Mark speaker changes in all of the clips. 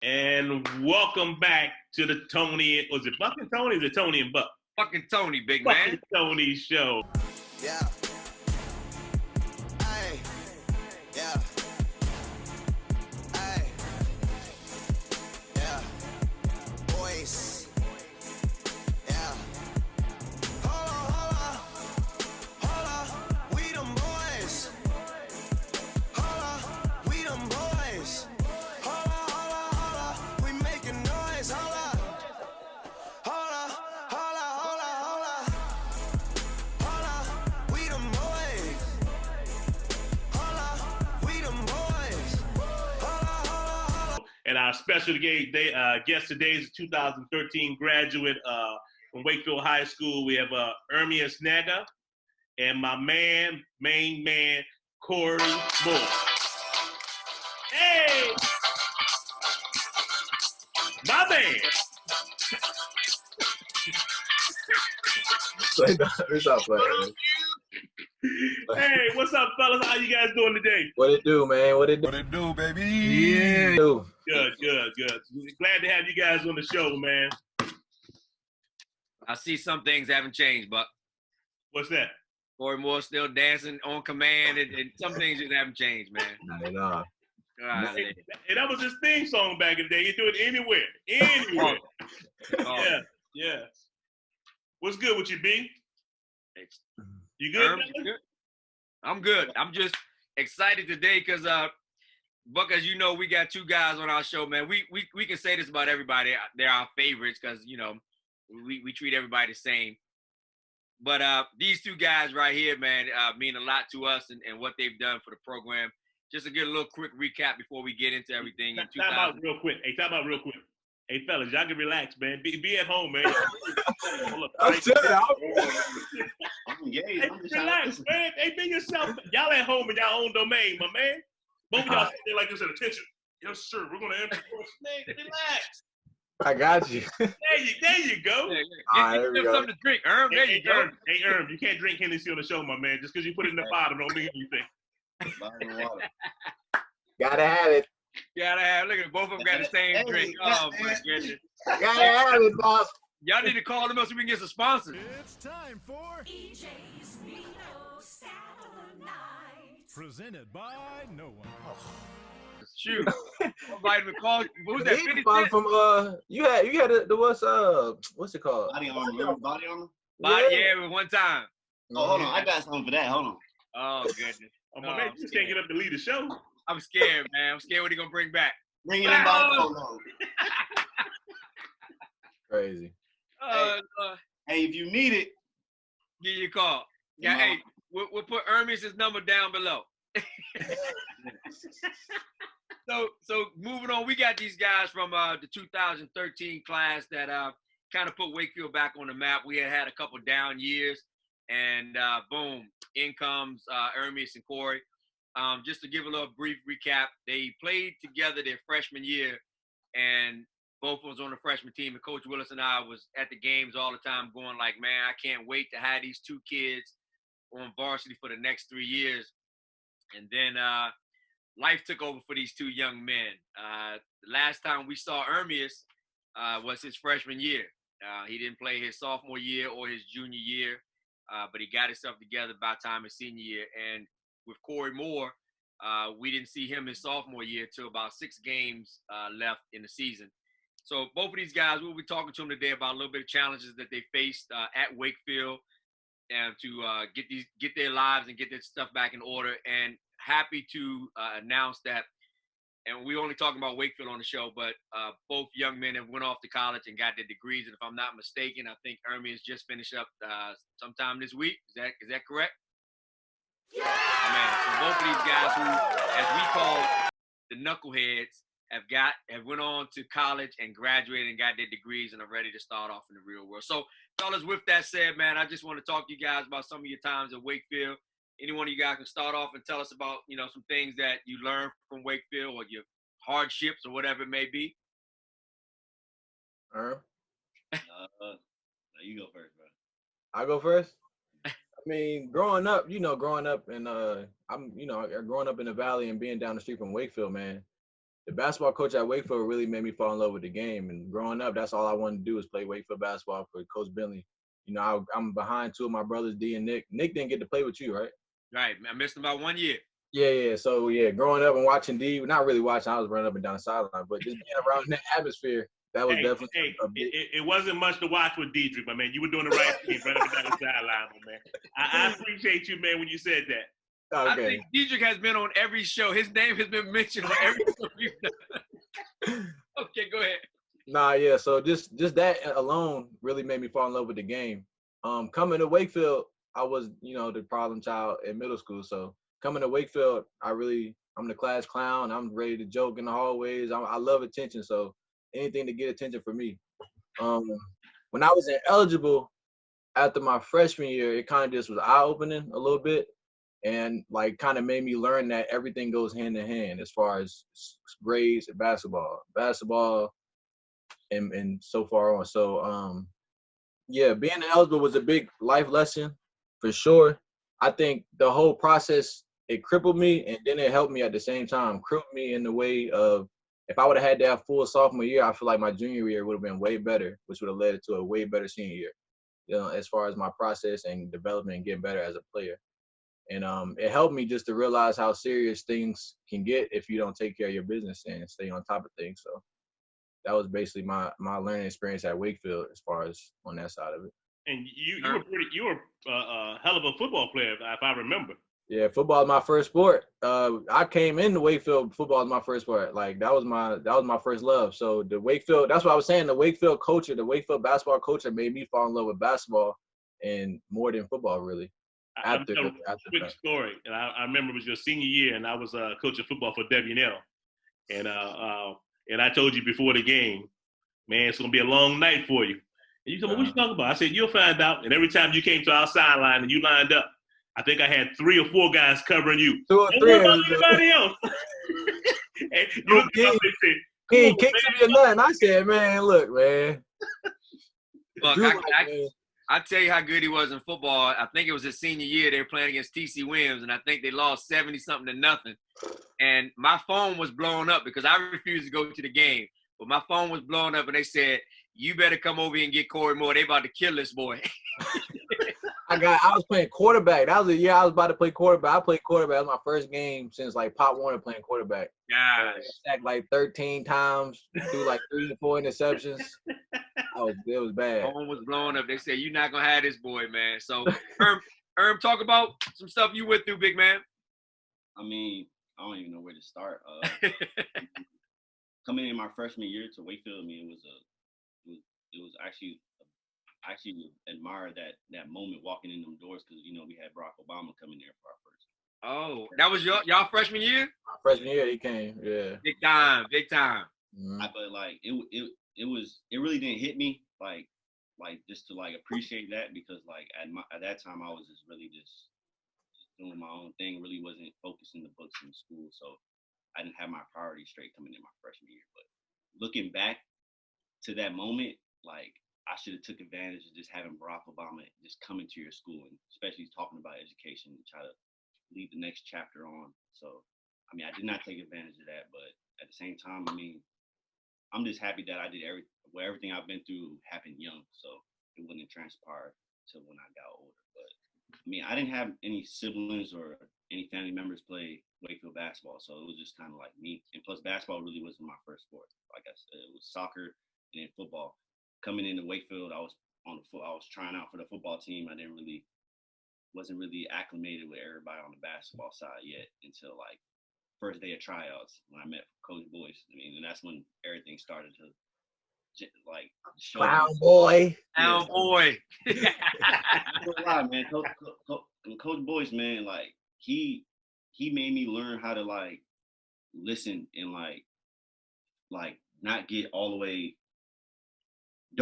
Speaker 1: And welcome back to the Tony. Was it Buck and Tony? Or was it Tony and Buck?
Speaker 2: Fucking Tony, big
Speaker 1: Buck
Speaker 2: man.
Speaker 1: and Tony show.
Speaker 3: Yeah. Hey. Yeah. Hey. Yeah. Boys. Yeah. Hold on. We them boys. Hold on. We them boys. Hold on. We making noise. Hold on. We them boys. We them boys.
Speaker 1: And our special guest today is a 2013 graduate from Wakefield High School. We have Ermias Nega and my main man, Khory Moore. Hey! My man!
Speaker 4: What's up, man?
Speaker 1: Hey, what's up, fellas? How you guys doing today?
Speaker 4: What it do, man? What it do?
Speaker 5: What it do, baby?
Speaker 4: Yeah.
Speaker 1: Good. Glad to have you guys on the show, man.
Speaker 2: I see some things haven't changed, but
Speaker 1: What's that?
Speaker 2: Khory Moore still dancing on command, and some things just haven't changed, man.
Speaker 4: Nah.
Speaker 1: Hey, that was his theme song back in the day. You do it anywhere.
Speaker 2: Oh.
Speaker 1: Yeah. What's good with you, B? You good?
Speaker 2: Herm, you good? I'm good. I'm just excited today because, Buck, as you know, we got two guys on our show, man. We can say this about everybody. They're our favorites because, you know, we treat everybody the same. But these two guys right here, man, mean a lot to us and what they've done for the program. Just to get a little quick recap before we get into everything.
Speaker 1: Time out real quick. Hey, fellas, y'all can relax, man. Be at home, man.
Speaker 4: I'm telling you,
Speaker 5: I'm engaged.
Speaker 1: Hey, relax, man. Hey, be yourself. Y'all at home in y'all own domain, my man. Both of y'all sit there like this at attention. Yes, sir. We're gonna answer questions. Man, relax.
Speaker 4: I got you.
Speaker 1: There you go.
Speaker 4: Alright,
Speaker 2: Get something to drink, Erm. There you go.
Speaker 1: Hey, Erm, you can't drink Hennessy on the show, my man. Just because you put it in the bottom don't mean anything.
Speaker 4: Gotta have it.
Speaker 2: Look at it. Both of them got the same drink. Oh, my goodness.
Speaker 4: Gotta have it, boss.
Speaker 2: Y'all need to call them up so we can get some sponsors.
Speaker 6: It's time for
Speaker 7: EJ's Reno Saturday Night.
Speaker 6: presented by no one.
Speaker 2: Shoot. Somebody would call. What was that? 50
Speaker 4: From you had the what's it called?
Speaker 5: Body armor.
Speaker 2: Yeah, with one time.
Speaker 5: Oh, hold on. I got something for that. Hold on.
Speaker 2: Oh, goodness.
Speaker 1: Oh, my man, you just can't get up to lead the show.
Speaker 2: I'm scared, man. I'm scared what he gonna bring back.
Speaker 5: Bring it in by the phone.
Speaker 4: Crazy.
Speaker 5: Hey, if you need it,
Speaker 2: Give you a call. Yeah,
Speaker 5: No.
Speaker 2: hey, we'll put Ermias' number down below. So moving on, we got these guys from the 2013 class that kind of put Wakefield back on the map. We had a couple down years, and boom, in comes Ermias and Khory. Just to give a little brief recap, they played together their freshman year, and both was on the freshman team. And Coach Willis and I was at the games all the time going like, man, I can't wait to have these two kids on varsity for the next 3 years. And then life took over for these two young men. The last time we saw Ermias was his freshman year. He didn't play his sophomore year or his junior year, but he got himself together by the time his senior year. And with Khory Moore, we didn't see him his sophomore year till about 6 games left in the season. So both of these guys, we'll be talking to them today about a little bit of challenges that they faced at Wakefield and to get their lives and get their stuff back in order. And happy to announce that, and we're only talking about Wakefield on the show, but both young men have went off to college and got their degrees. And if I'm not mistaken, I think Ermias just finished up sometime this week. Is that correct? Yeah! Man, so both of these guys who, as we call the knuckleheads, have went on to college and graduated and got their degrees and are ready to start off in the real world. So, fellas, with that said, man, I just want to talk to you guys about some of your times at Wakefield. Any one of you guys can start off and tell us about, some things that you learned from Wakefield or your hardships or whatever it may be.
Speaker 5: You go first, bro.
Speaker 4: I go first. I mean, growing up and growing up in the valley and being down the street from Wakefield, man, the basketball coach at Wakefield really made me fall in love with the game. And growing up, that's all I wanted to do was play Wakefield basketball for Coach Bentley. You know, I'm behind two of my brothers, D and Nick. Nick didn't get to play with you, right?
Speaker 2: Right. I missed him about 1 year.
Speaker 4: Yeah. So, yeah, growing up and watching D, not really watching, I was running up and down the sideline, but just being around that atmosphere, that was definitely a big.
Speaker 1: It wasn't much to watch with Diedrich, my man. You were doing the right thing, running up and down the sideline, my man. I appreciate you, man, when you said that.
Speaker 4: Okay.
Speaker 2: I think Diedrich has been on every show. His name has been mentioned on every show we've done. Okay, go ahead.
Speaker 4: Nah, yeah. So just that alone really made me fall in love with the game. Coming to Wakefield, I was, the problem child in middle school. So coming to Wakefield, I'm the class clown. I'm ready to joke in the hallways. I love attention. So anything to get attention for me. When I was ineligible after my freshman year, it kind of just was eye-opening a little bit. And like kind of made me learn that everything goes hand in hand as far as grades and basketball and so far on. So yeah, being eligible was a big life lesson for sure. I think the whole process, it crippled me and then it helped me at the same time. Crippled me in the way of, if I would have had that full sophomore year, I feel like my junior year would have been way better, which would have led to a way better senior year, as far as my process and development and getting better as a player. And it helped me just to realize how serious things can get if you don't take care of your business and stay on top of things. So that was basically my learning experience at Wakefield as far as on that side of it.
Speaker 1: And you were a hell of a football player, if I remember.
Speaker 4: Yeah, football is my first sport. I came into Wakefield, football is my first sport. Like that was my first love. So the Wakefield, that's what I was saying. The Wakefield basketball culture made me fall in love with basketball and more than football, really.
Speaker 1: After quick story, and I remember it was your senior year, and I was coaching football for W&L, and I told you before the game, man, it's gonna be a long night for you. And you told me, what you talking about? I said, you'll find out. And every time you came to our sideline and you lined up, I think I had 3 or 4 guys covering you.
Speaker 4: 2 or 3.
Speaker 1: Don't worry about anybody else. And you looked up and said,
Speaker 4: he ain't kicked me or nothing. I said, man, look, man.
Speaker 2: Look, I tell you how good he was in football. I think it was his senior year. They were playing against TC Williams, and I think they lost 70-something to nothing. And my phone was blowing up because I refused to go to the game. But my phone was blowing up, and they said, you better come over here and get Khory Moore. They about to kill this boy.
Speaker 4: I was playing quarterback. That was the year I was about to play quarterback. I played quarterback. It was my first game since like Pop Warner playing quarterback.
Speaker 2: Gosh.
Speaker 4: I sacked like 13 times, threw like 3 to 4 interceptions. It was bad.
Speaker 2: Phone was blowing up. They said, you're not going to have this boy, man. So, Erm, talk about some stuff you went through, big man.
Speaker 5: I mean, I don't even know where to start. Coming in my freshman year to Wakefield, I mean, it was actually I actually admire that moment walking in them doors because we had Barack Obama coming there for our first.
Speaker 2: Oh, that was y'all freshman year?
Speaker 4: My freshman year, he came. Yeah.
Speaker 2: Big time.
Speaker 4: Mm-hmm.
Speaker 5: But like it really didn't hit me like just to like appreciate that because like at that time I was just really just doing my own thing. Really wasn't focusing the books in school, so I didn't have my priorities straight coming in my freshman year. But looking back to that moment, like I should have took advantage of just having Barack Obama just coming to your school and especially talking about education and try to lead the next chapter on. So, I mean, I did not take advantage of that, but at the same time, I mean, I'm just happy that I did everything I've been through happened young, so it wouldn't transpire till when I got older. But I mean, I didn't have any siblings or any family members play Wakefield basketball, so it was just kind of like me. And plus, basketball really wasn't my first sport. Like I said, it was soccer and then football. Coming into Wakefield, I was trying out for the football team. I wasn't really acclimated with everybody on the basketball side yet until like first day of tryouts when I met Coach Boyce. I mean, and that's when everything started to like show.
Speaker 4: Clown boy.
Speaker 2: Clown boy.
Speaker 5: Man, Coach Boyce, man, like he made me learn how to like listen and like not get all the way. I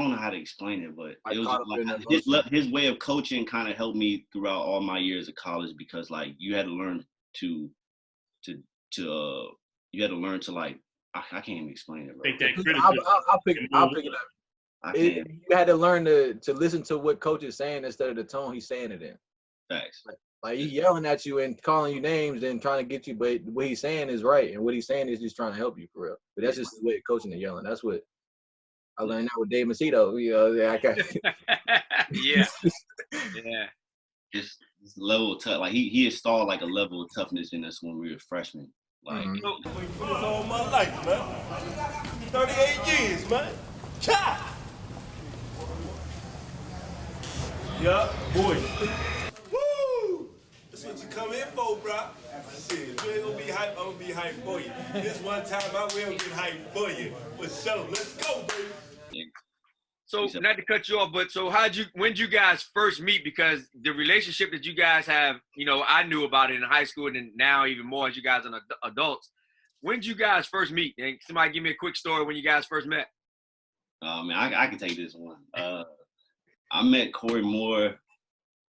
Speaker 5: don't know how to explain it, but it was like his way of coaching kind of helped me throughout all my years of college because like you had to learn to like I can't even explain it, bro.
Speaker 1: Take that criticism.
Speaker 4: I'll pick it up. You had to learn to listen to what coach is saying instead of the tone he's saying it in.
Speaker 5: Facts.
Speaker 4: Like he yelling at you and calling you names and trying to get you, but what he's saying is right, and what he's saying is just trying to help you for real. But that's just the way of coaching and yelling. That's what I learned that with Dave Macedo. You know, I got
Speaker 2: Yeah. Yeah.
Speaker 5: Just this level of tough. Like he installed like a level of toughness in us when we were freshmen. Like
Speaker 3: For this all my life, man. 38 years, man. Cha! Yeah, boy. Woo! That's what you come in for, bro. Shit, if you ain't gonna be hype, I'm gonna be hype for you. This one time I will get hype for you. For sure. Let's go, baby.
Speaker 2: So not to cut you off, but so when did you guys first meet? Because the relationship that you guys have, you know, I knew about it in high school and then now even more as you guys are adults. When did you guys first meet? And somebody give me a quick story when you guys first met.
Speaker 5: Man, I can take this one. I met Khory Moore.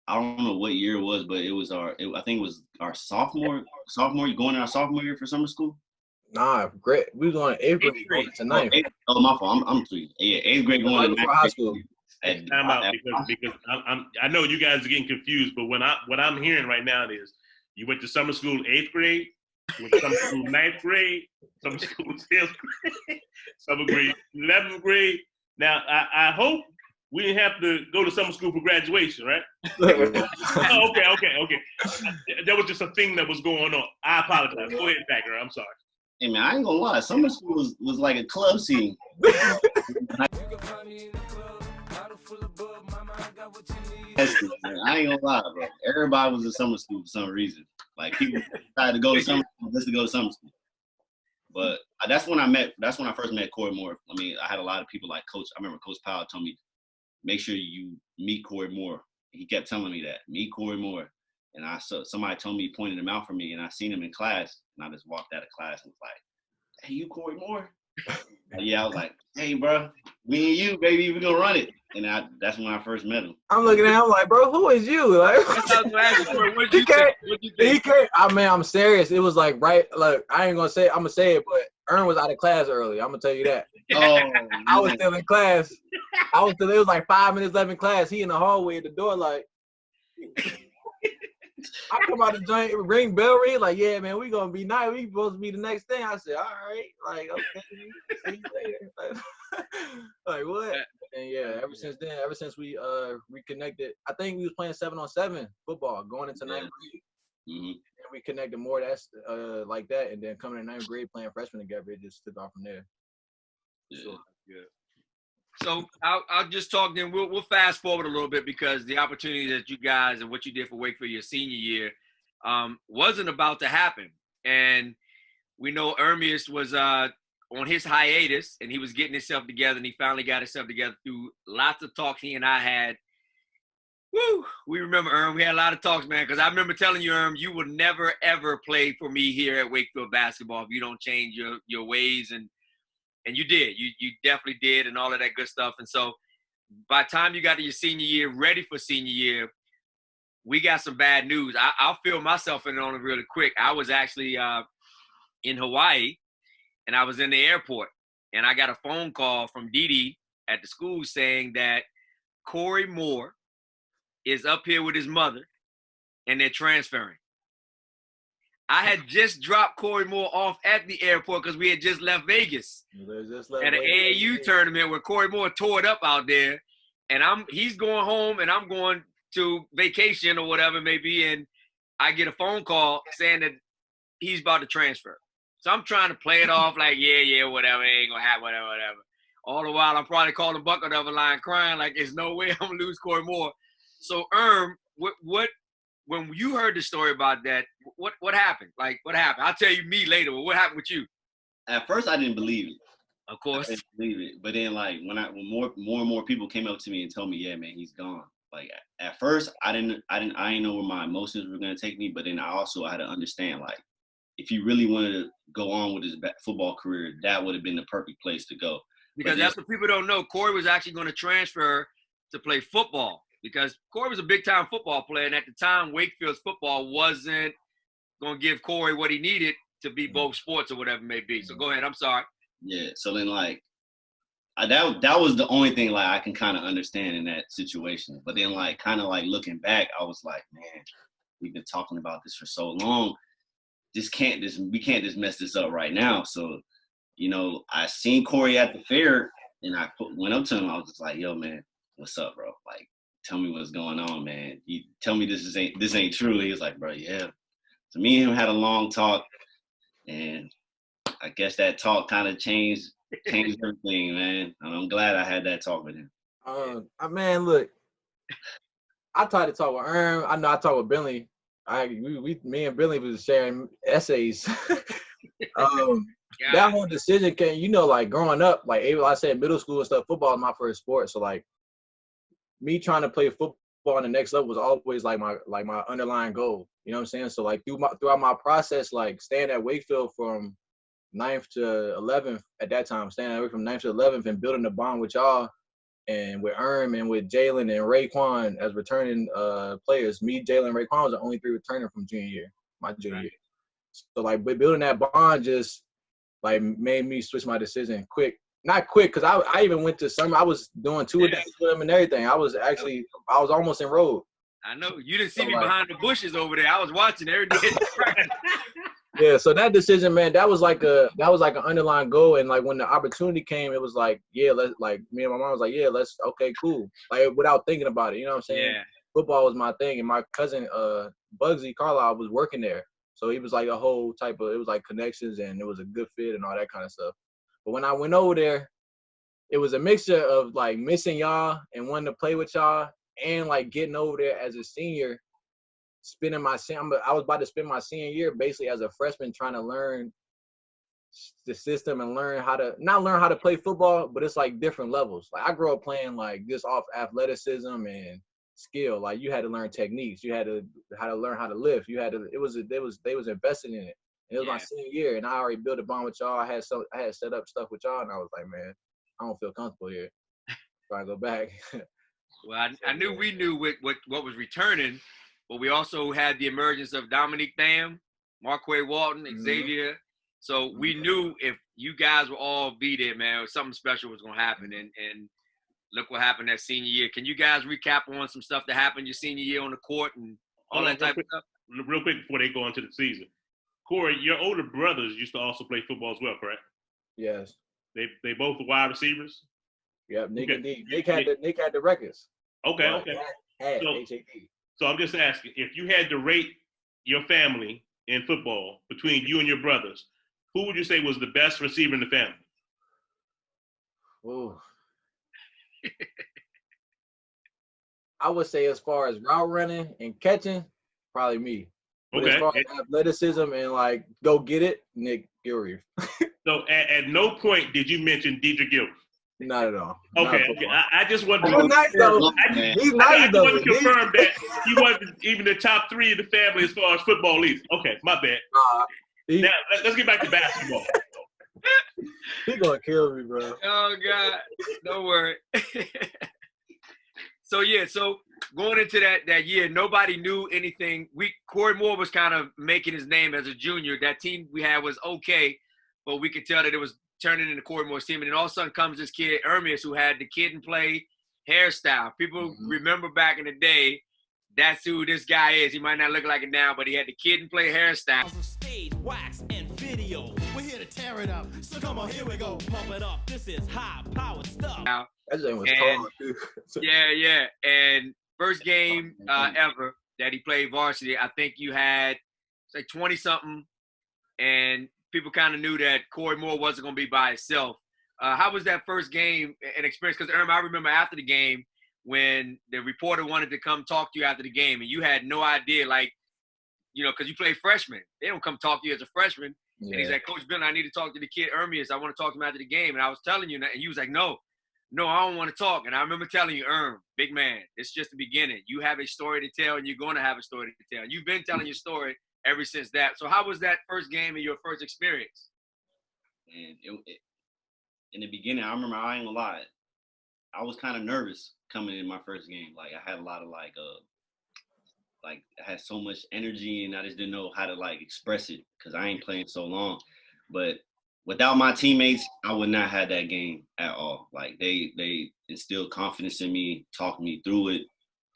Speaker 5: I don't know what year it was, but it was I think it was our sophomore, going in our sophomore year for summer school.
Speaker 4: Nah, great. We was on 8th grade going to 9th.
Speaker 5: My fault. I'm 3. Yeah, 8th grade going to
Speaker 4: high school.
Speaker 1: Time out because I know you guys are getting confused, but what I'm hearing right now is you went to summer school 8th grade, you went to summer school 9th grade, summer school 10th grade, summer grade 11th grade. Now I hope we didn't have to go to summer school for graduation, right? Oh, okay. That was just a thing that was going on. I apologize. Go ahead, Packer. I'm sorry.
Speaker 5: Hey man, I ain't gonna lie. Summer school was like a club scene. I ain't gonna lie, bro. Everybody was in summer school for some reason. Like people tried to go to summer school just to go to summer school. But that's when I first met Khory Moore. I mean, I had a lot of people like Coach. I remember Coach Powell told me, make sure you meet Khory Moore. He kept telling me that, meet Khory Moore. And somebody told me, pointed him out for me, and I seen him in class, and I just walked out of class and was like, hey, you Khory Moore? Yeah, I was like, hey, bro, me and you, baby, we gonna run it. And that's when I first met him.
Speaker 4: I'm looking at him like, bro, who is you? Like, he can't. I mean, I'm serious. It was like like I ain't gonna say. I'm gonna say it, but Ern was out of class early. I'm gonna tell you that.
Speaker 5: Oh,
Speaker 4: I was still in class. It was like 5 minutes left in class. He in the hallway at the door, like. I come out the joint, bell ring, like, yeah, man, we gonna be nice. We supposed to be the next thing. I said, all right, like, okay, see you later. Like what? And yeah, ever since we reconnected, I think we was playing 7-on-7 football going into 9th grade.
Speaker 5: Mm-hmm.
Speaker 4: And we connected more. That's like that, and then coming to 9th grade playing freshman together, it just took off from there.
Speaker 5: Yeah.
Speaker 2: So I'll just talk then. We'll fast forward a little bit because the opportunity that you guys and what you did for Wakefield your senior year wasn't about to happen. And we know Ermias was on his hiatus and he was getting himself together, and he finally got himself together through lots of talks he and I had. Woo! We remember, Erm. We had a lot of talks, man, because I remember telling you, Erm, you will never, ever play for me here at Wakefield basketball if you don't change your ways. And you did. You definitely did, and all of that good stuff. And so by the time you got to your senior year, ready for senior year, we got some bad news. I'll fill myself in on it really quick. I was actually in Hawaii, and I was in the airport, and I got a phone call from Didi at the school saying that Khory Moore is up here with his mother, and they're transferring. I had just dropped Khory Moore off at the airport because we had just left Vegas at an AAU tournament where Khory Moore tore it up out there. And he's going home and I'm going to vacation or whatever it may be. And I get a phone call saying that he's about to transfer. So I'm trying to play it off like, yeah, whatever, it ain't going to happen, whatever. All the while, I'm probably calling Buck on the other line crying like, there's no way I'm going to lose Khory Moore. So, when you heard the story about that, what happened? Like, what happened? I'll tell you me later, but what happened with you?
Speaker 5: At first, I didn't believe it.
Speaker 2: Of course.
Speaker 5: I didn't believe it. But then, like, when more and more people came up to me and told me, yeah, man, he's gone. Like, at first, I didn't know where my emotions were going to take me. But then I had to understand, like, if he really wanted to go on with his football career, that would have been the perfect place to go.
Speaker 2: Because that's what people don't know. Khory was actually going to transfer to play football. Because Khory was a big-time football player, and at the time, Wakefield's football wasn't going to give Khory what he needed to be both sports or whatever it may be. So go ahead. I'm sorry.
Speaker 5: Yeah. So then, like, that was the only thing, like, I can kind of understand in that situation. But then, like, kind of, like, looking back, I was like, man, we've been talking about this for so long. We can't just mess this up right now. So, you know, I seen Khory at the fair, and I went up to him. I was just like, yo, man, what's up, bro? Like, tell me what's going on, man. You tell me this ain't true. He was like, bro, yeah. So me and him had a long talk, and I guess that talk kind of changed everything, man. And I'm glad I had that talk with him.
Speaker 4: Man, look, I tried to talk with I know I talked with Bentley. Me and Bentley was sharing essays. That whole decision came, you know, like growing up, like I said, middle school and stuff, football is my first sport. So like me trying to play football on the next level was always like my underlying goal. You know what I'm saying? So like throughout my process, like staying at Wakefield from 9th to 11th at that time, staying away from 9th to 11th and building a bond with y'all and with and with Jalen and Raekwon as returning players. Me, Jalen, and Raekwon was the only 3 returning from my junior year. So like building that bond just like made me switch my decision quick. Not quick, because I even went to summer. I was doing 2 a days with them and everything. I was almost enrolled.
Speaker 2: I know. You didn't see me behind the bushes over there. I was watching every day.
Speaker 4: Yeah, so that decision, man, that was like an underlying goal. And like when the opportunity came, it was like, yeah, let's, like me and my mom was like, yeah, let's, okay, cool. Like without thinking about it, you know what I'm saying?
Speaker 2: Yeah.
Speaker 4: Football was my thing. And my cousin, Bugsy Carlisle, was working there. So he was like a whole type of, it was like connections and it was a good fit and all that kind of stuff. But when I went over there, it was a mixture of like missing y'all and wanting to play with y'all and like getting over there as a senior, I was about to spend my senior year basically as a freshman trying to learn the system and not learn how to play football, but it's like different levels. Like I grew up playing like just off athleticism and skill. Like you had to learn techniques. You had to learn how to lift. They was invested in it. And it was my senior year, and I already built a bond with y'all. I had set up stuff with y'all, and I was like, man, I don't feel comfortable here. So I go back.
Speaker 2: Well, I knew we knew what was returning, but we also had the emergence of Dominique Tham, Marquay Walton, Xavier. So we knew if you guys would all be there, man, something special was going to happen. And look what happened that senior year. Can you guys recap on some stuff that happened your senior year on the court and all that type of stuff?
Speaker 1: Real quick before they go into the season. Khory, your older brothers used to also play football as well, correct?
Speaker 4: Yes.
Speaker 1: They both were wide receivers?
Speaker 4: Yep, Nick and D. Nick had the records.
Speaker 1: Okay. So I'm just asking, if you had to rate your family in football between you and your brothers, who would you say was the best receiver in the family?
Speaker 4: Ooh. I would say as far as route running and catching, probably me. But as far as athleticism and like go get it, Nick Gilreath.
Speaker 1: So at no point did you mention Deidre Gilbert?
Speaker 4: Not at all.
Speaker 1: Okay. I just wanted to.
Speaker 4: He's nice though. He's nice though.
Speaker 1: I want to confirm that he wasn't even the top 3 of the family as far as football leaders. Okay, my bad. Now let's get back to basketball.
Speaker 4: He gonna kill me, bro.
Speaker 2: Oh God, don't worry. So going into that year, nobody knew anything. Khory Moore was kind of making his name as a junior. That team we had was okay, but we could tell that it was turning into Khory Moore's team. And then all of a sudden comes this kid, Ermias, who had the kid and play hairstyle. People remember back in the day, that's who this guy is. He might not look like it now, but he had the kid and play hairstyle.
Speaker 6: Stage, wax, and video. We're here to tear it up. So come on, here we go. Pump it up. This is high-powered stuff.
Speaker 2: Now,
Speaker 4: that thing was tall, too.
Speaker 2: Yeah. And first game ever that he played varsity, I think you had like 20-something, and people kind of knew that Khory Moore wasn't going to be by himself. How was that first game and experience? Because, I remember after the game when the reporter wanted to come talk to you after the game, and you had no idea, like, because you play freshman. They don't come talk to you as a freshman. Yeah. And he's like, Coach Bill, I need to talk to the kid Ermias. I want to talk to him after the game. And I was telling you, and you was like, no, I don't want to talk. And I remember telling you, big man, it's just the beginning. You have a story to tell, and you're going to have a story to tell. And you've been telling your story ever since that. So how was that first game and your first experience?
Speaker 5: And in the beginning, I remember, I ain't gonna lie, I was kind of nervous coming in my first game. Like I had a lot of like I had so much energy and I just didn't know how to like express it because I ain't playing so long. But without my teammates, I would not have that game at all. Like they instilled confidence in me, talked me through it,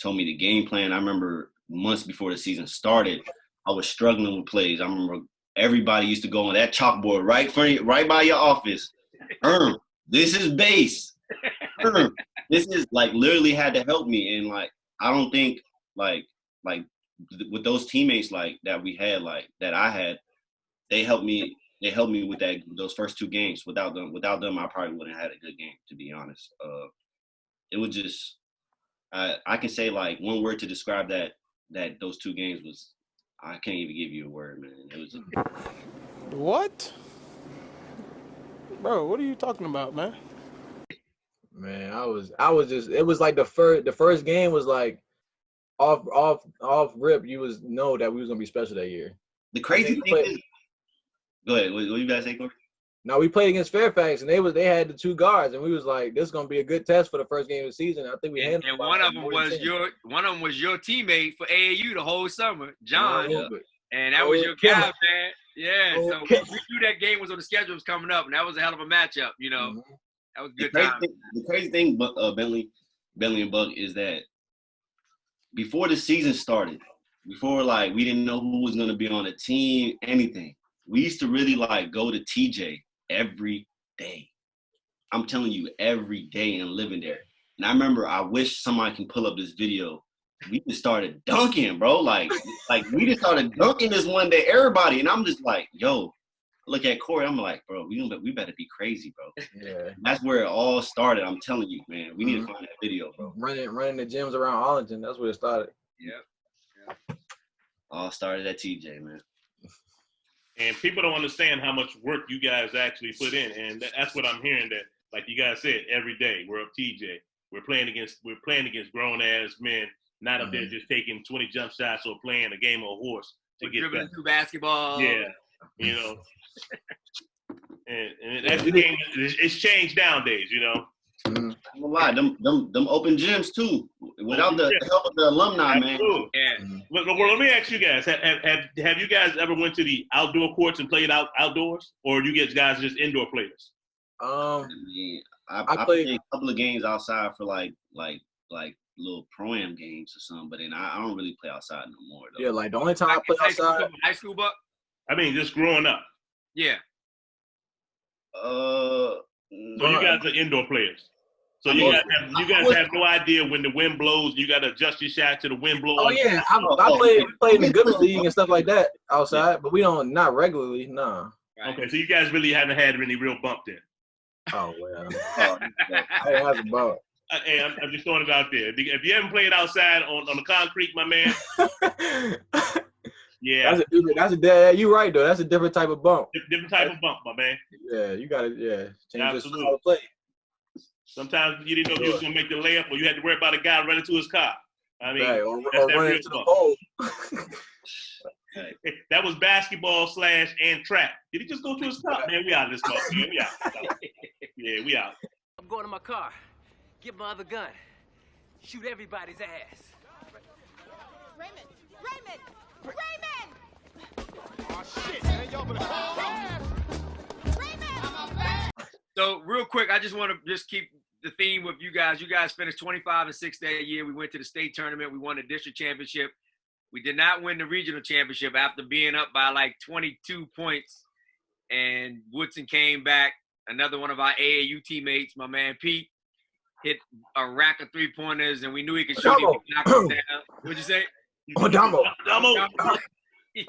Speaker 5: told me the game plan. I remember months before the season started, I was struggling with plays. I remember everybody used to go on that chalkboard right by your office. This is base. This is like literally had to help me. And like, I don't think like with those teammates like that we had, like that I had, they helped me with those first 2 games. Without them, I probably wouldn't have had a good game, to be honest. It was just, I can say like one word to describe that those 2 games was, I can't even give you a word, man. It was
Speaker 8: What? Bro, what are you talking about, man?
Speaker 4: Man, I was just, it was like the first game was like off rip. You was know that we was gonna be special that year.
Speaker 5: the crazy thing is, go ahead. What you guys say, Khory?
Speaker 4: Now we played against Fairfax, and they had the 2 guards, and we was like, this is gonna be a good test for the first game of the season. I think we handled.
Speaker 2: And one of them was your teammate for AAU the whole summer, John. And that was your guy, man. Yeah. So we knew that game was on the schedule, was coming up, and that was a hell of a matchup. You know, that was a good time.
Speaker 5: The crazy thing, Bentley and Buck, is that before the season started, before like we didn't know who was gonna be on the team, anything, we used to really like go to TJ every day. I'm telling you, every day, and living there. And I remember, I wish somebody can pull up this video. We just started dunking, bro. Like we just started dunking this one day, everybody. And I'm just like, yo, look at Khory. I'm like, bro, we better be crazy, bro.
Speaker 4: Yeah.
Speaker 5: That's where it all started. I'm telling you, man. We need to find that video, bro.
Speaker 4: Running the gyms around Arlington. That's where it started.
Speaker 2: Yep.
Speaker 5: All started at TJ, man.
Speaker 1: And people don't understand how much work you guys actually put in, and that's what I'm hearing. That, like you guys said, every day we're up TJ. We're playing against grown ass men, not up there just taking 20 jump shots or playing a game of horse to get
Speaker 2: dribbling
Speaker 1: back.
Speaker 2: through basketball.
Speaker 1: Yeah, you know. and that's the game. It's changed nowadays, you know.
Speaker 5: I'm gonna lie, them open gyms too. Without the help of the alumni,
Speaker 1: Absolutely.
Speaker 5: man.
Speaker 1: Yeah. Well, let me ask you guys: have you guys ever went to the outdoor courts and played outdoors, or you guys just indoor players?
Speaker 5: I mean, I played a couple of games outside for like little pro-am games or something, but then I don't really play outside no more though.
Speaker 4: Yeah, like the only time I play outside.
Speaker 2: High school, Buck?
Speaker 1: I mean, just growing up.
Speaker 2: Yeah.
Speaker 1: So you guys are indoor players. So you guys have no idea when the wind blows. You got to adjust your shot to the wind blowing.
Speaker 4: Oh yeah, I played in the good league and stuff like that outside, but we don't, not regularly, nah.
Speaker 2: Right.
Speaker 1: Okay, so you guys really haven't had any real bump then.
Speaker 4: Oh well, I didn't have a bump.
Speaker 1: Hey, I'm just throwing it out there. If you haven't played outside on the concrete, my man. Yeah, you're right though. That's a different type of bump. Different type of bump, my man.
Speaker 4: Yeah, you got to change
Speaker 1: Absolutely.
Speaker 4: your play.
Speaker 1: Sometimes you didn't know if he was gonna make the layup, or you had to worry about a guy running to his car. I mean,
Speaker 4: right, or
Speaker 1: that's that
Speaker 4: running
Speaker 1: real
Speaker 4: into the
Speaker 1: bump.
Speaker 4: pole.
Speaker 1: That was basketball / and track. Did he just go to his car? Man, we out of this motherfucker. We out. Yeah, we out.
Speaker 9: I'm going to my car, get my other gun, shoot everybody's ass.
Speaker 7: Raymond! Raymond! Raymond!
Speaker 8: Oh, shit, man. Y'all better call
Speaker 7: Raymond!
Speaker 2: So real quick, I just want to just keep the theme with you guys. You guys finished 25-6 that year. We went to the state tournament. We won the district championship. We did not win the regional championship after being up by like 22 points. And Woodson came back. Another one of our AAU teammates, my man Pete, hit a rack of 3-pointers, and we knew he could shoot. He could knock him down. What'd you say?
Speaker 4: Damo.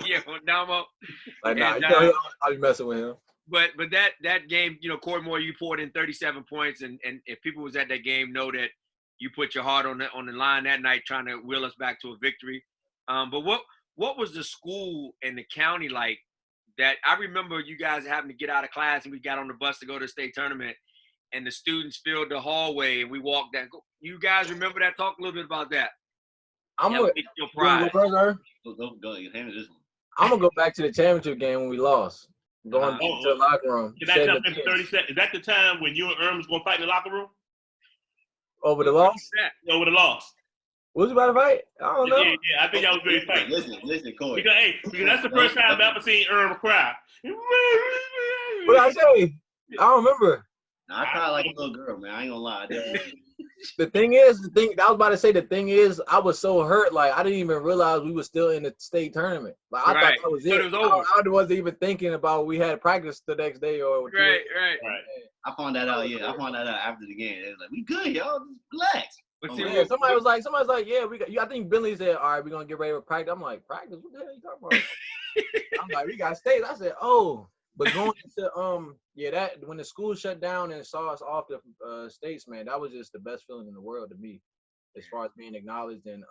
Speaker 2: Yeah, Damo.
Speaker 4: Like, nah,
Speaker 2: And,
Speaker 4: I'll be messing with him.
Speaker 2: But that game, you know, Khory Moore, you poured in 37 points, and if people was at that game, know that you put your heart on the line that night, trying to wheel us back to a victory. But what was the school and the county like? That I remember you guys having to get out of class, and we got on the bus to go to the state tournament, and the students filled the hallway, and we walked down. You guys remember that? Talk a little bit about that.
Speaker 4: I'm gonna go back to the championship game when we lost. Going to the locker room.
Speaker 1: Can I jump in 30 seconds? Is that the time when you and Erm was going to fight in the locker room?
Speaker 4: Over the loss?
Speaker 1: Over the loss.
Speaker 4: Was you about to fight? I don't know.
Speaker 1: Yeah, I think y'all was ready to fight.
Speaker 5: Listen, Khory.
Speaker 1: Because that's the first time I've ever seen Erm cry.
Speaker 4: What did I say? I don't remember.
Speaker 5: Nah, I cried like a little girl, man. I ain't gonna lie.
Speaker 4: The thing is, I was about to say, the thing is, I was so hurt, like I didn't even realize we were still in the state tournament. Like I thought that was it.
Speaker 2: It was over.
Speaker 4: I wasn't even thinking about we had practice the next day or
Speaker 2: Right.
Speaker 5: I found that out. Yeah, I found that out after the game. It was like, we good, y'all. Just relax.
Speaker 2: But
Speaker 5: Oh,
Speaker 2: see,
Speaker 5: yeah,
Speaker 4: somebody's like, yeah, we got. I think Bentley said, all right, we're gonna get ready for practice. I'm like, practice? What the hell are you talking about? I'm like, we got states. I said, oh, but going into that when the school shut down and saw us off the states, man, that was just the best feeling in the world to me, as far as being acknowledged in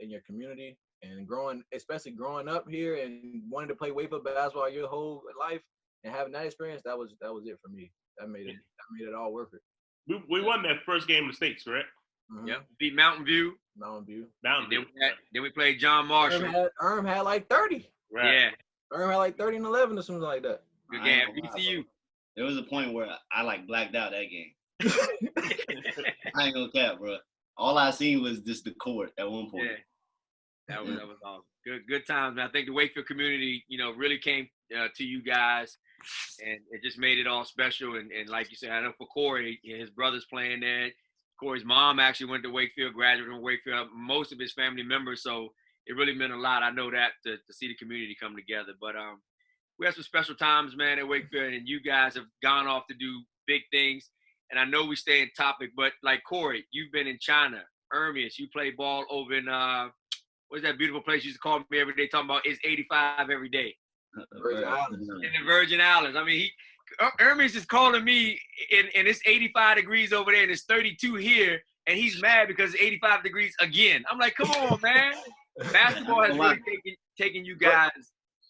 Speaker 4: your community and especially growing up here and wanting to play Wakefield basketball your whole life and having that experience. That was it for me. That made it all worth it.
Speaker 1: We won that first game in the States, correct?
Speaker 4: Mm-hmm.
Speaker 2: Yep. Beat Mountain View. Then we played John Marshall.
Speaker 4: Erm had like 30.
Speaker 1: Right.
Speaker 2: Yeah.
Speaker 4: Erm had like 30 and 11 or something like that.
Speaker 2: Good game. VCU.
Speaker 5: There was a point where I like blacked out that game. I ain't gonna cap, bro. All I seen was just the court at one point.
Speaker 2: Yeah. That was awesome. Good times, man. I think the Wakefield community, really came to you guys, and it just made it all special. And like you said, I know for Khory, his brother's playing there. Khory's mom actually went to Wakefield, graduated from Wakefield, most of his family members. So it really meant a lot. I know that to see the community come together. But we had some special times, man, at Wakefield, and you guys have gone off to do big things. And I know we stay in topic, but like Khory, you've been in China. Ermias, you play ball over in what's that beautiful place you used to call me every day talking about it's 85 every day.
Speaker 4: Virgin Islands.
Speaker 2: In the Virgin Islands. I mean, Ermias is calling me and it's 85 degrees over there and it's 32 here, and he's mad because it's 85 degrees again. I'm like, come on, man. Basketball has really taken you guys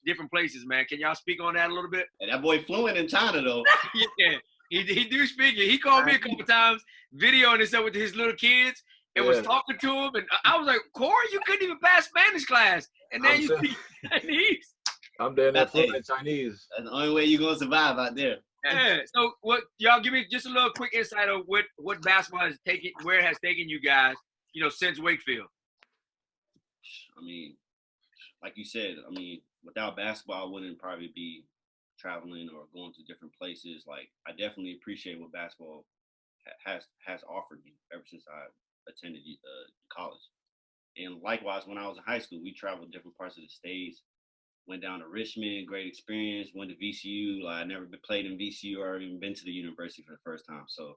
Speaker 2: different places, man. Can y'all speak on that a little bit?
Speaker 5: And that boy fluent in China, though.
Speaker 2: Yeah, he do speak it. He called me a couple times, videoing himself with his little kids, and was talking to him. And I was like, Khory, you couldn't even pass Spanish class, and now you speak Chinese.
Speaker 4: I'm doing that fluent in Chinese.
Speaker 5: That's the only way you're gonna survive out there.
Speaker 2: Yeah. So what y'all give me just a little quick insight of what basketball has taken, where it has taken you guys, since Wakefield.
Speaker 5: I mean, like you said, without basketball, I wouldn't probably be traveling or going to different places. Like, I definitely appreciate what basketball has offered me ever since I attended college. And likewise, when I was in high school, we traveled different parts of the states. Went down to Richmond, great experience. Went to VCU. Like, I never played in VCU or even been to the university for the first time. So,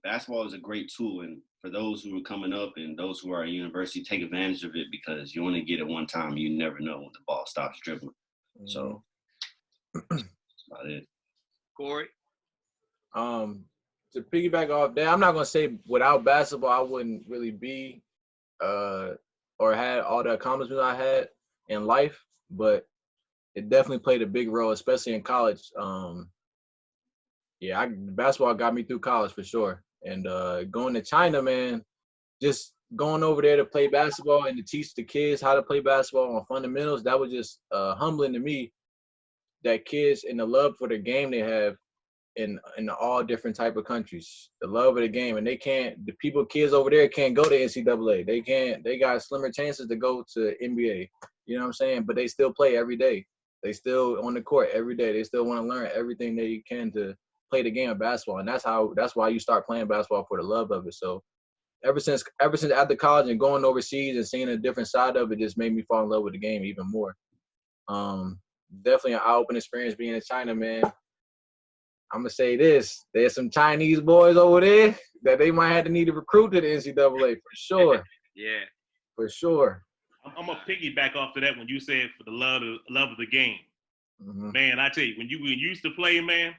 Speaker 5: basketball is a great tool. And for those who are coming up and those who are at university, take advantage of it because you only get it one time. You never know when the ball stops dribbling. Mm-hmm. So, that's about it.
Speaker 2: Khory?
Speaker 4: To piggyback off that, I'm not going to say without basketball, I wouldn't really be or had all the accomplishments I had in life. But it definitely played a big role, especially in college. Basketball got me through college for sure. And going to China, man, just going over there to play basketball and to teach the kids how to play basketball on fundamentals, that was just humbling to me, that kids and the love for the game they have in all different type of countries, the love of the game. And kids over there can't go to NCAA. They got slimmer chances to go to NBA. You know what I'm saying? But they still play every day. They still on the court every day. They still want to learn everything they can to play the game of basketball. And that's why you start playing basketball, for the love of it. So ever since after college and going overseas and seeing a different side of it just made me fall in love with the game even more. Definitely an eye-opening experience being in China, man. I'm going to say this. There's some Chinese boys over there that they might have to need to recruit to the NCAA for sure.
Speaker 2: Yeah.
Speaker 4: For sure.
Speaker 1: I'm going to piggyback off to that when you said for the love of the game. Mm-hmm. Man, I tell you, when you used to play, man,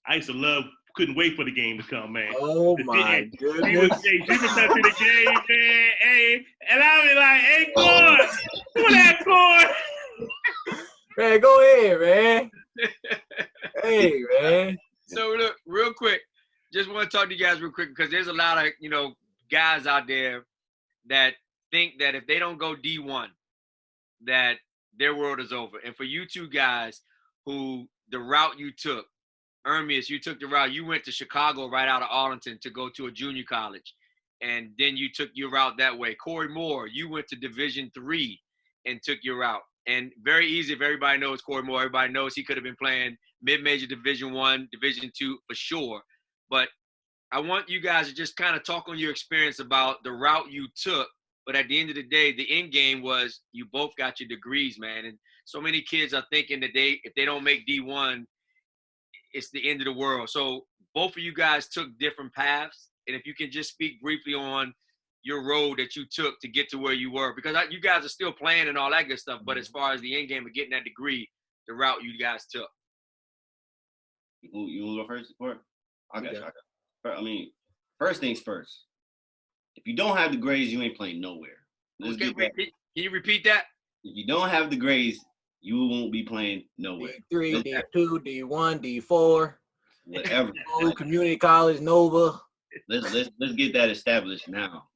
Speaker 1: I used to couldn't wait for the game to come, man.
Speaker 4: Oh, my goodness.
Speaker 1: She was touching the game, man. Hey, and I was like, hey, Khory, who that Khory?
Speaker 4: Man, go ahead, man. Hey, man.
Speaker 2: So, look, real quick, just want to talk to you guys real quick because there's a lot of, guys out there that think that if they don't go D1, that their world is over. And for you two guys who the route you took, Ermias, you took the route. You went to Chicago right out of Arlington to go to a junior college, and then you took your route that way. Khory Moore, you went to Division III and took your route. And very easy if everybody knows Khory Moore. Everybody knows he could have been playing mid-major Division I, Division II for sure. But I want you guys to just kind of talk on your experience about the route you took. But at the end of the day, the end game was you both got your degrees, man. And so many kids are thinking that if they don't make D1, it's the end of the world. So both of you guys took different paths. And if you can just speak briefly on your road that you took to get to where you were, because you guys are still playing and all that good stuff. But as far as the end game of getting that degree, the route you guys took.
Speaker 5: You want to go first, Khory? I got
Speaker 4: Yeah.
Speaker 5: you. I mean, first things first. If you don't have the grades, you ain't playing nowhere. Let's get that.
Speaker 2: Can you repeat that?
Speaker 5: If you don't have the grades, you won't be playing nowhere.
Speaker 4: D3, D2, D1, D4,
Speaker 5: Whatever.
Speaker 4: community college, Nova.
Speaker 5: Let's get that established now.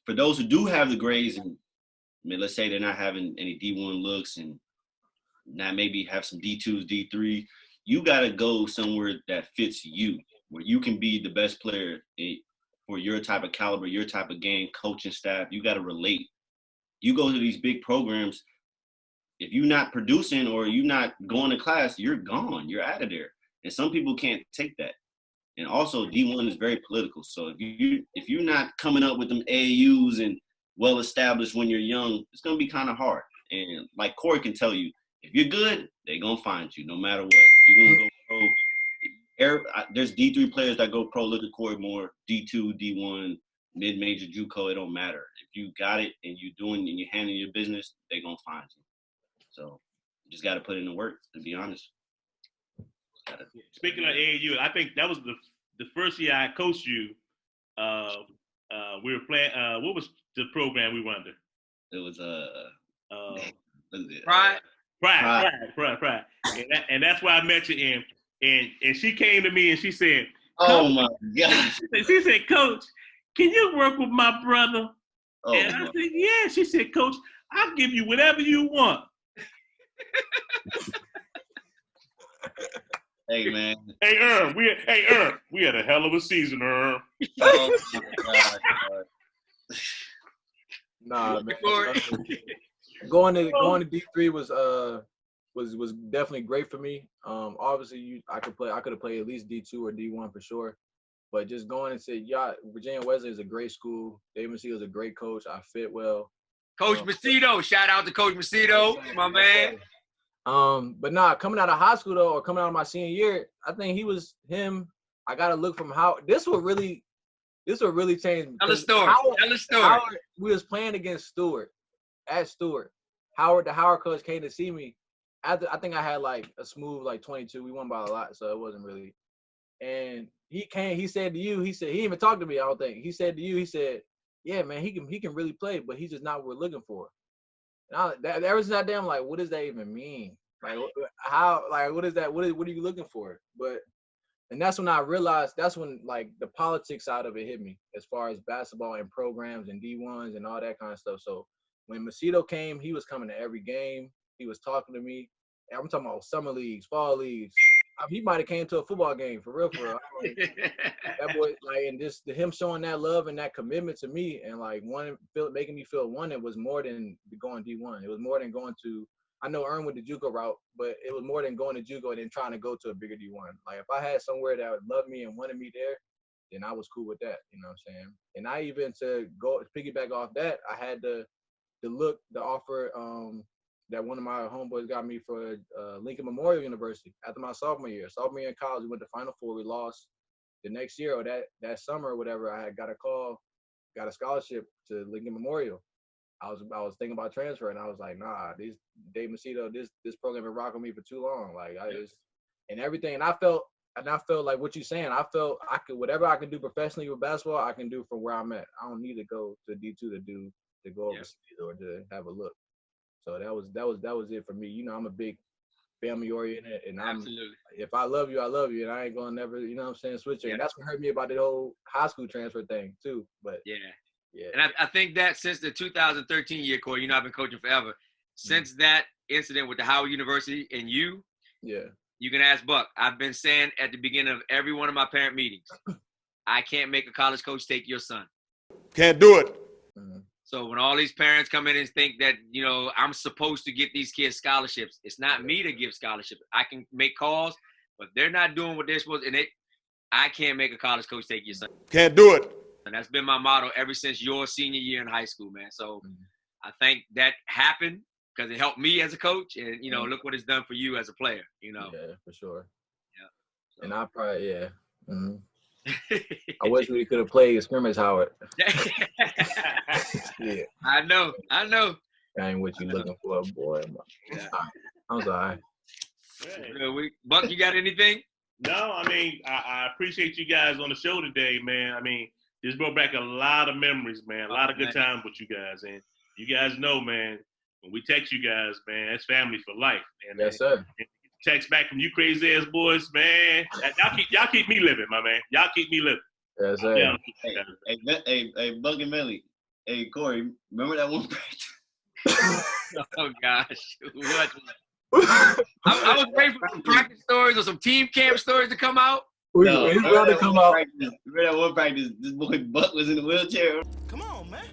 Speaker 5: For those who do have the grades, and I mean, let's say they're not having any D1 looks and not maybe have some D2s, D3, you got to go somewhere that fits you, where you can be the best player for your type of caliber, your type of game, coaching staff. You got to relate. You go to these big programs, if you're not producing or you're not going to class, you're gone. You're out of there. And some people can't take that. And also D1 is very political. So if you're not coming up with them AAUs and well established when you're young, it's gonna be kind of hard. And like Khory can tell you, if you're good, they're gonna find you no matter what. You're gonna go pro. There's D3 players that go pro. Look at Khory more. D2, D1, mid-major, JUCO. It don't matter. If you got it and you're doing and you're handling your business, they're gonna find you. So you just got to put in the work. To be honest.
Speaker 1: Speaking of AAU, I think that was the first year I coached you. We were playing. What was the program we were under?
Speaker 5: It was
Speaker 1: Pride. And that's why I met you in. And she came to me and she said,
Speaker 5: "Oh my God!"
Speaker 1: She said, "Coach, can you work with my brother?"
Speaker 5: Oh,
Speaker 1: and I said, "Yeah." She said, "Coach, I'll give you whatever you want."
Speaker 5: Hey man.
Speaker 1: Hey we had a hell of a season,
Speaker 5: Oh my God.
Speaker 4: Nah, man. Going to D3 was definitely great for me. Obviously I could have played at least D2 or D1 for sure. But just going and say, yeah, Virginia Wesley is a great school. Dave Macedo is a great coach. I fit well.
Speaker 2: Coach Macedo, shout out to Coach Macedo, my man.
Speaker 4: But nah, coming out of high school though, or coming out of my senior year, I think I got to look from how this will really change.
Speaker 2: Tell the story.
Speaker 4: Howard, we was playing against Stewart at Stewart. The Howard coach came to see me. I think I had like a smooth like 22. We won by a lot, so it wasn't really. And he came. He said to you. He said he didn't even talk to me. I don't think he said to you. He said, "Yeah, man, he can really play, but he's just not what we're looking for." And ever since that day, I'm like, what does that even mean? Like, how? Like, what is that? What are you looking for? And that's when I realized. That's when like the politics side of it hit me, as far as basketball and programs and D1s and all that kind of stuff. So when Macedo came, he was coming to every game. He was talking to me. I'm talking about summer leagues, fall leagues. He might have came to a football game for real. Like, that boy, like, and just him showing that love and that commitment to me, and like making me feel wanted was more than going D1. It was more than going to. I know Ern went the JUCO route, but it was more than going to JUCO and then trying to go to a bigger D1. Like if I had somewhere that would love me and wanted me there, then I was cool with that. You know what I'm saying? And I even to go piggyback off that, I had the offer that one of my homeboys got me for Lincoln Memorial University after my sophomore year. Sophomore year in college, we went to Final Four. We lost the next year or that summer or whatever. I had got a call, got a scholarship to Lincoln Memorial. I was thinking about transfer, and I was like, nah, Dave Macedo, this program been rocking me for too long. Like and everything. And I felt like what you're saying. I felt I could whatever I can do professionally with basketball, I can do from where I'm at. I don't need to go to D2 to go overseas or to have a look. So that was it for me. You know, I'm a big family oriented, and if I love you, I love you, and I ain't gonna never, you know what I'm saying, switch it. Yeah. And that's what hurt me about the whole high school transfer thing too. But
Speaker 2: yeah. And I think that since the 2013 year, Khory, I've been coaching forever. Since that incident with the Howard University and you can ask Buck. I've been saying at the beginning of every one of my parent meetings, I can't make a college coach take your son.
Speaker 8: Can't do it.
Speaker 2: So when all these parents come in and think that, I'm supposed to get these kids scholarships, it's not me to give scholarships. I can make calls, but they're not doing what they're supposed to. And I can't make a college coach take your son.
Speaker 3: Can't do it.
Speaker 2: And that's been my motto ever since your senior year in high school, man. So I think that happened because it helped me as a coach. And, you know, look what it's done for you as a player, you know.
Speaker 4: Yeah, for sure.
Speaker 2: Yeah. So.
Speaker 4: And I probably, yeah. Mm-hmm. I wish we could have played scrimmage, Howard. Yeah.
Speaker 2: I know.
Speaker 4: I ain't what you looking for, boy.
Speaker 2: Yeah.
Speaker 4: I'm sorry.
Speaker 1: Hey.
Speaker 2: Buck, you got anything?
Speaker 1: No, I mean, I appreciate you guys on the show today, man. I mean, this brought back a lot of memories, man. A lot of good times with you guys. And you guys know, man, when we text you guys, man, that's family for life. And
Speaker 4: yes, sir.
Speaker 1: Text back from you crazy ass boys, man. Y'all keep me living, my man. Y'all keep me living.
Speaker 4: Yes, sir.
Speaker 5: Hey, Buck and Melly. Hey, Khory, remember that one practice?
Speaker 2: Oh, gosh. What? I was waiting for some practice stories or some team camp stories to come out.
Speaker 4: He's about to come out.
Speaker 5: Remember that one practice? This boy Buck was in the wheelchair.
Speaker 6: Come on, man.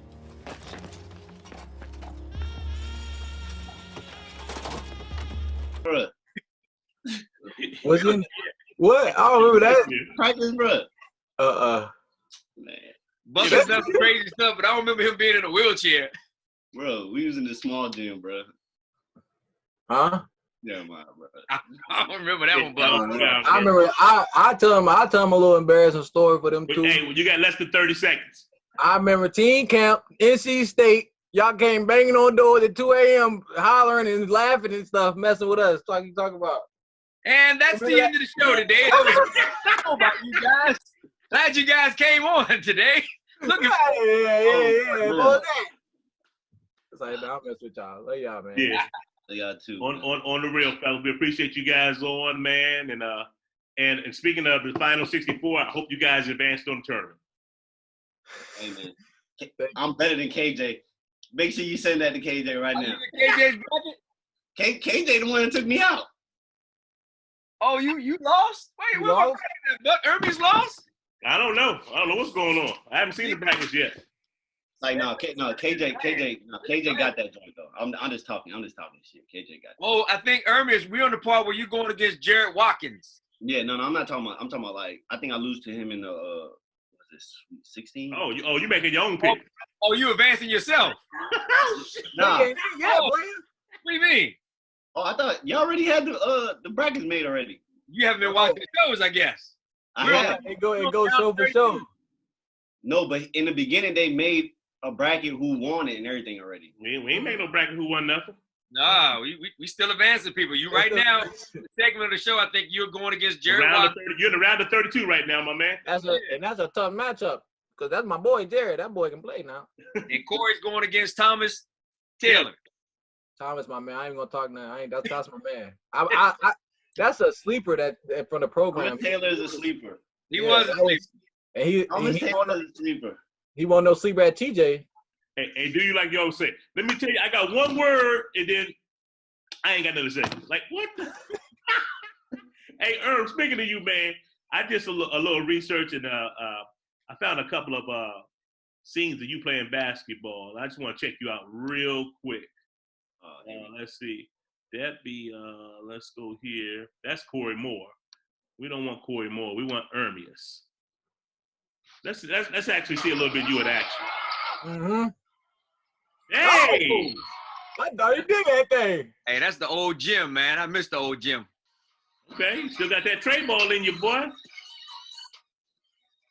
Speaker 5: Bruh.
Speaker 4: Was in what? I don't remember that.
Speaker 5: Practice, bruh. Man.
Speaker 2: Buck has done some crazy stuff, but I don't remember him being in a wheelchair.
Speaker 5: Bro, we was in the small gym, bro.
Speaker 4: Huh?
Speaker 5: Never mind, bro.
Speaker 2: I don't remember that one, Buck.
Speaker 4: I remember. I tell him a little embarrassing story for them too.
Speaker 1: Hey, you got less than 30 seconds.
Speaker 4: I remember teen camp, NC State. Y'all came banging on doors at 2 a.m. hollering and laughing and stuff, messing with us. Talking about.
Speaker 2: And that's the end of the show today. It was about you guys. Glad you guys came on today. Look at
Speaker 4: yeah. It's like, I'll mess with y'all. Love y'all, man.
Speaker 1: Yeah.
Speaker 5: Y'all too.
Speaker 1: On the real, fellas, we appreciate you guys on, man. And speaking of the final 64, I hope you guys advanced on the tournament.
Speaker 5: Hey, man. I'm better than KJ. Make sure you send that to KJ right now.
Speaker 2: KJ's bracket?
Speaker 5: KJ the one that took me out.
Speaker 2: Oh, you lost? Wait, what was that? Buck Ermias lost?
Speaker 1: I don't know what's going on. I haven't seen the brackets yet.
Speaker 5: Like KJ got that joint though. I'm just talking shit. KJ got that.
Speaker 2: Oh, I think Ermias, we on the part where you going against Jared Watkins.
Speaker 5: Yeah, no, I'm not talking about. I'm talking about like I think I lose to him in the what's this, Sweet 16.
Speaker 1: Oh, you making your own pick?
Speaker 2: Oh, you advancing yourself?
Speaker 5: Nah.
Speaker 4: Yeah, boy.
Speaker 2: What do you mean?
Speaker 5: Oh, I thought y'all already had the brackets made already.
Speaker 2: You haven't been watching the shows, I guess.
Speaker 4: It go show for show.
Speaker 5: No, but in the beginning they made a bracket who won it and everything already.
Speaker 1: We ain't make no bracket who won nothing.
Speaker 2: No, we still advancing people. You right now, the segment of the show, I think you're going against Jared Watkins.
Speaker 1: You're in the round of 32 right now, my man.
Speaker 4: That's a tough matchup because that's my boy Jared. That boy can play now.
Speaker 2: And Khory's going against Thomas Taylor.
Speaker 4: Thomas, my man. I ain't gonna talk now. That's my man. I that's a sleeper that from the program.
Speaker 5: Thomas Taylor is a sleeper.
Speaker 2: He was a sleeper.
Speaker 4: And
Speaker 5: Thomas Taylor is a sleeper.
Speaker 4: He won't no sleeper at TJ.
Speaker 1: Hey, do you like you always say? Let me tell you, I got one word, and then I ain't got nothing to say. Like, what the? Hey, speaking of you, man, I did a little research, and I found a couple of scenes of you playing basketball. I just want to check you out real quick. Let's see. Let's go here. That's Khory Moore. We don't want Khory Moore. We want Ermias. Let's actually see a little bit of you in action.
Speaker 4: Mm-hmm.
Speaker 1: Hey!
Speaker 4: I thought you did that thing.
Speaker 2: Hey, that's the old gym, man. I miss the old gym.
Speaker 1: Okay, you still got that tray ball in you, boy.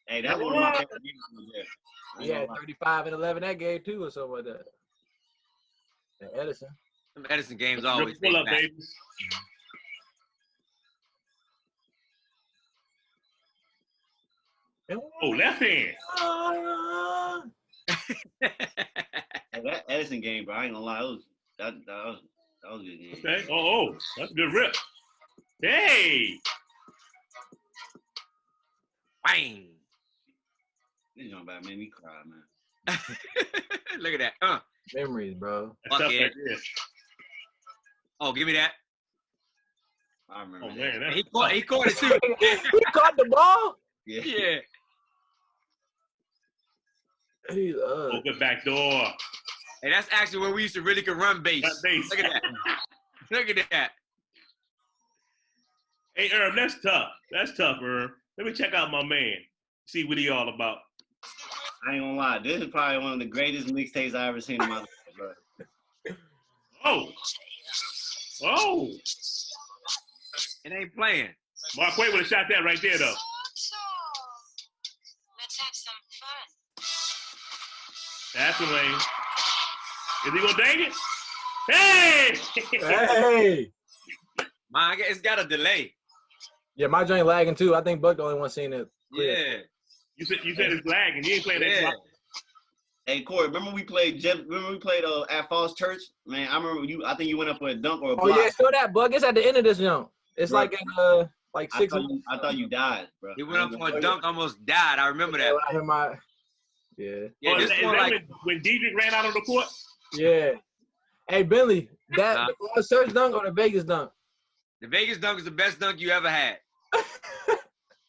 Speaker 5: Hey, that's one of my favorite games.
Speaker 4: He had 35 and 11 that game too, or something like that. And Edison.
Speaker 2: Them Edison games always
Speaker 1: Pull up,
Speaker 2: back.
Speaker 1: baby. Oh, left hand.
Speaker 5: Hey, that Edison game, bro, I ain't gonna lie, that was a good game.
Speaker 1: Okay. Oh, that's a good rip. Hey.
Speaker 2: Bang.
Speaker 5: This joint about made me cry, man.
Speaker 2: Look at that.
Speaker 4: Memories, bro.
Speaker 1: Stuff
Speaker 2: Fuck
Speaker 1: like
Speaker 2: yeah.
Speaker 1: this.
Speaker 2: Oh, give me that.
Speaker 5: I remember
Speaker 1: Oh,
Speaker 5: that.
Speaker 1: man.
Speaker 2: He caught it too.
Speaker 4: He caught the ball.
Speaker 5: Yeah.
Speaker 2: Yeah.
Speaker 4: He's
Speaker 1: Open back door.
Speaker 2: Hey, that's actually where we used to really could run base.
Speaker 1: Run base.
Speaker 2: Look at that. Look at that.
Speaker 1: Hey, that's tough. That's tough, Let me check out my man. See what he all about.
Speaker 5: I ain't gonna lie. This is probably one of the greatest mixtapes I ever seen in my life, bro.
Speaker 1: Oh. Oh.
Speaker 2: It ain't playing.
Speaker 1: Mark Wade would have shot that right there, though.
Speaker 10: Let's have some fun.
Speaker 1: That's the lane. Is he gonna dang it? Hey!
Speaker 4: Hey!
Speaker 2: Mine, it's got a delay.
Speaker 4: Yeah, my joint lagging too. I think Buck the only one seeing it. Clear.
Speaker 2: Yeah.
Speaker 1: You said it's lagging. You ain't playing that.
Speaker 2: Yeah.
Speaker 5: Hey Khory, remember we played at Falls Church? Man, I remember you. I think you went up for a dunk or a block.
Speaker 4: Oh yeah, show that Buck. It's at the end of this jump. It's
Speaker 5: Bro,
Speaker 4: like in like
Speaker 5: I
Speaker 4: 6
Speaker 5: thought you died, bro.
Speaker 2: He went up for a dunk, almost died. I remember that.
Speaker 4: Yeah.
Speaker 2: Yeah,
Speaker 1: Oh,
Speaker 2: this
Speaker 1: is
Speaker 2: one
Speaker 1: that
Speaker 2: like
Speaker 1: when Diedrich ran out on the court?
Speaker 4: Yeah. Hey Bentley, that the Search dunk or the Vegas dunk?
Speaker 2: the Vegas dunk is the best dunk you ever had.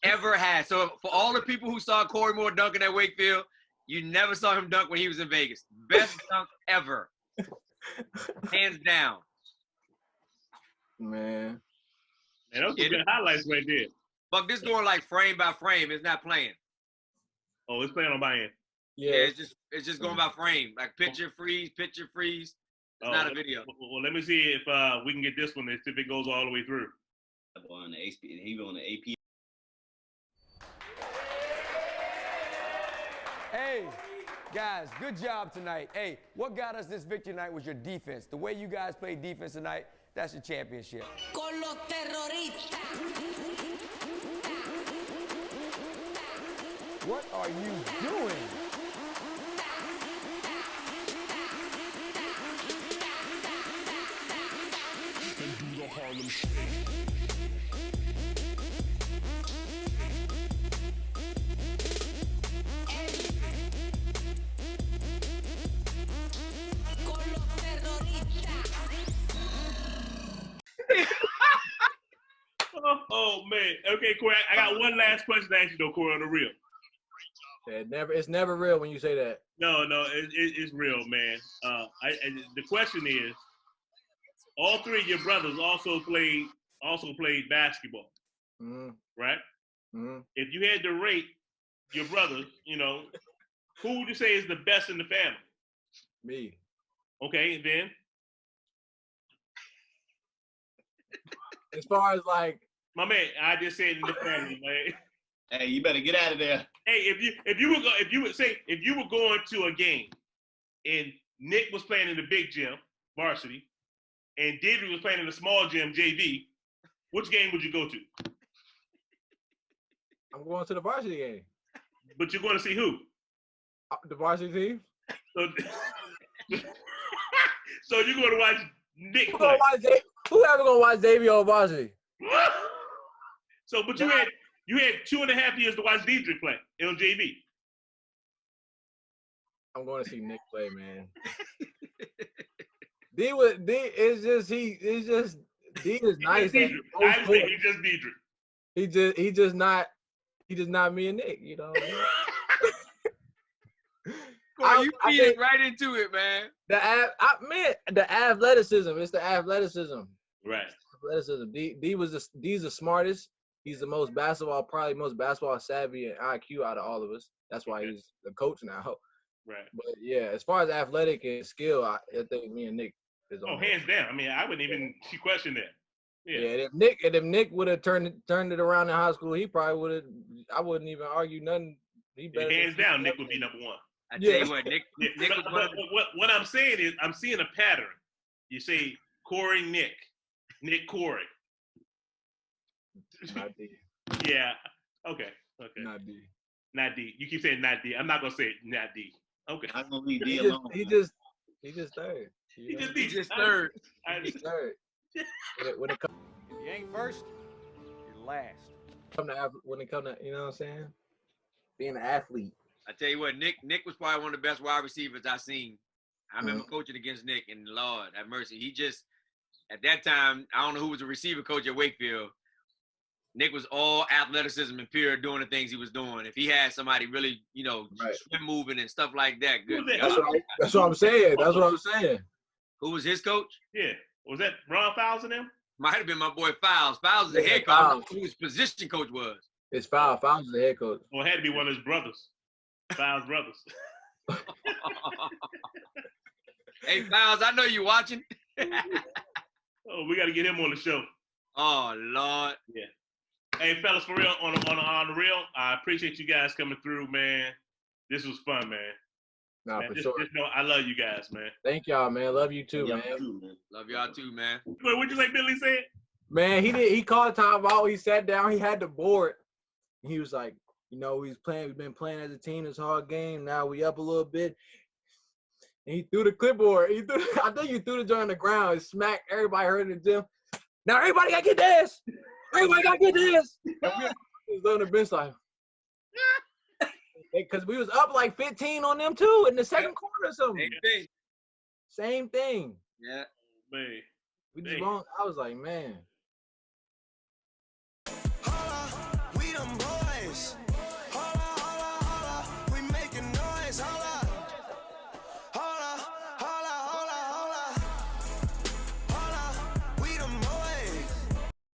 Speaker 2: Ever had. So for all the people who saw Khory Moore dunking at Wakefield, you never saw him dunk when he was in Vegas. Best dunk ever. Hands down.
Speaker 4: Man.
Speaker 1: Man, those are good highlights right there.
Speaker 2: But this going like frame by frame. It's not playing.
Speaker 1: Oh, it's playing on my end.
Speaker 2: Yeah, it's just going by frame. Like picture freeze. It's not a video.
Speaker 1: Well, let me see if we can get this one if it goes all the way through.
Speaker 5: On the HP, he on the AP.
Speaker 11: Hey, guys, good job tonight. Hey, what got us this victory tonight was your defense. The way you guys played defense tonight, that's your championship.
Speaker 10: Con los terroristas.
Speaker 11: What are you doing?
Speaker 1: Oh man. Okay, Khory. I got one last question to ask you though, Khory, on the real.
Speaker 4: Yeah, it's never real when you say that.
Speaker 1: No, it's real, man. The question is, all three of your brothers also played basketball, right?
Speaker 4: Mm-hmm.
Speaker 1: If you had to rate your brothers, who would you say is the best in the family?
Speaker 4: Me.
Speaker 1: Okay, and then
Speaker 5: As far as like,
Speaker 1: my man, I just said in the family, man.
Speaker 5: Hey, you better get out of there.
Speaker 1: Hey, if you were going to a game and Nick was playing in the big gym, varsity, and David was playing in the small gym, JV, which game would you go to?
Speaker 4: I'm going to the varsity game.
Speaker 1: But you're going to see who?
Speaker 4: The varsity team.
Speaker 1: So you're going to watch Nick play.
Speaker 4: Who ever going to watch Xavier on varsity?
Speaker 1: So, but you had 2.5 years to watch Diedrich play on JV.
Speaker 4: I'm going to see Nick play, man. D is nice.
Speaker 1: He's just Diedrich.
Speaker 4: He just not me and Nick, you know.
Speaker 2: Khory, you feed it right into it, man.
Speaker 4: The athleticism. It's the athleticism.
Speaker 1: Right.
Speaker 4: Athleticism. D's the smartest. He's the most basketball savvy and IQ out of all of us. That's why he's the coach now.
Speaker 1: Right.
Speaker 4: But yeah, as far as athletic and skill, I think me and Nick is on.
Speaker 1: Oh, hands down. I mean, I wouldn't even question that.
Speaker 4: Yeah. If Nick would have turned it around in high school, he probably would have. I wouldn't even argue nothing.
Speaker 1: Hands down, Nick would be number one.
Speaker 2: I tell you what, Nick was one of
Speaker 1: what I'm saying is, I'm seeing a pattern. You say Khory, Nick, Khory.
Speaker 4: Not D.
Speaker 1: Yeah. Okay.
Speaker 4: Not D.
Speaker 1: Not D. You keep saying not D. I'm not gonna say it. Not D. Okay.
Speaker 5: I'm gonna leave D alone.
Speaker 4: He just third.
Speaker 2: He's just third.
Speaker 4: He's third. When it comes,
Speaker 11: If you ain't first, you're last.
Speaker 4: when it comes to, you know what I'm saying? Being an athlete.
Speaker 2: I tell you what, Nick was probably one of the best wide receivers I seen. I remember coaching against Nick, and Lord have mercy, he just at that time, I don't know who was the receiver coach at Wakefield. Nick was all athleticism and pure doing the things he was doing. If he had somebody really, swim moving and stuff like that, good.
Speaker 4: That's what I'm saying. That's what I'm saying.
Speaker 2: Who was his coach?
Speaker 1: Yeah. Was that Ron Fowles and them?
Speaker 2: Might have been my boy Fowles. Fowles is the head coach. I don't know who his position coach was.
Speaker 4: It's Foul. Foul's the head coach.
Speaker 1: Well, it had to be one of his brothers. Foul's brothers.
Speaker 2: Hey, Fowles, I know you watching.
Speaker 1: Oh, we got to get him on the show.
Speaker 2: Oh, Lord.
Speaker 1: Yeah. Hey, fellas, for real, on the real, I appreciate you guys coming through, man. This was fun, man.
Speaker 4: Nah,
Speaker 1: man,
Speaker 4: for
Speaker 1: just
Speaker 4: sure.
Speaker 1: know I love you guys, man.
Speaker 4: Thank y'all, man. Love you too, man.
Speaker 2: Love y'all too, man.
Speaker 1: Wait, what'd you say Billy said?
Speaker 4: Man, he called time out. He sat down. He had the board. He was like, you know, we've been playing as a team this hard game. Now we up a little bit. And he threw the clipboard. I think he threw the joint on the ground. It smacked. Everybody heard it in the gym. Now everybody got to get this. Everybody got to get this. And we was on the bench like, because we was up like 15 on them too in the second quarter or something.
Speaker 2: Same thing.
Speaker 4: Same thing.
Speaker 2: Yeah.
Speaker 1: Man.
Speaker 4: We just wrong. I was like, man.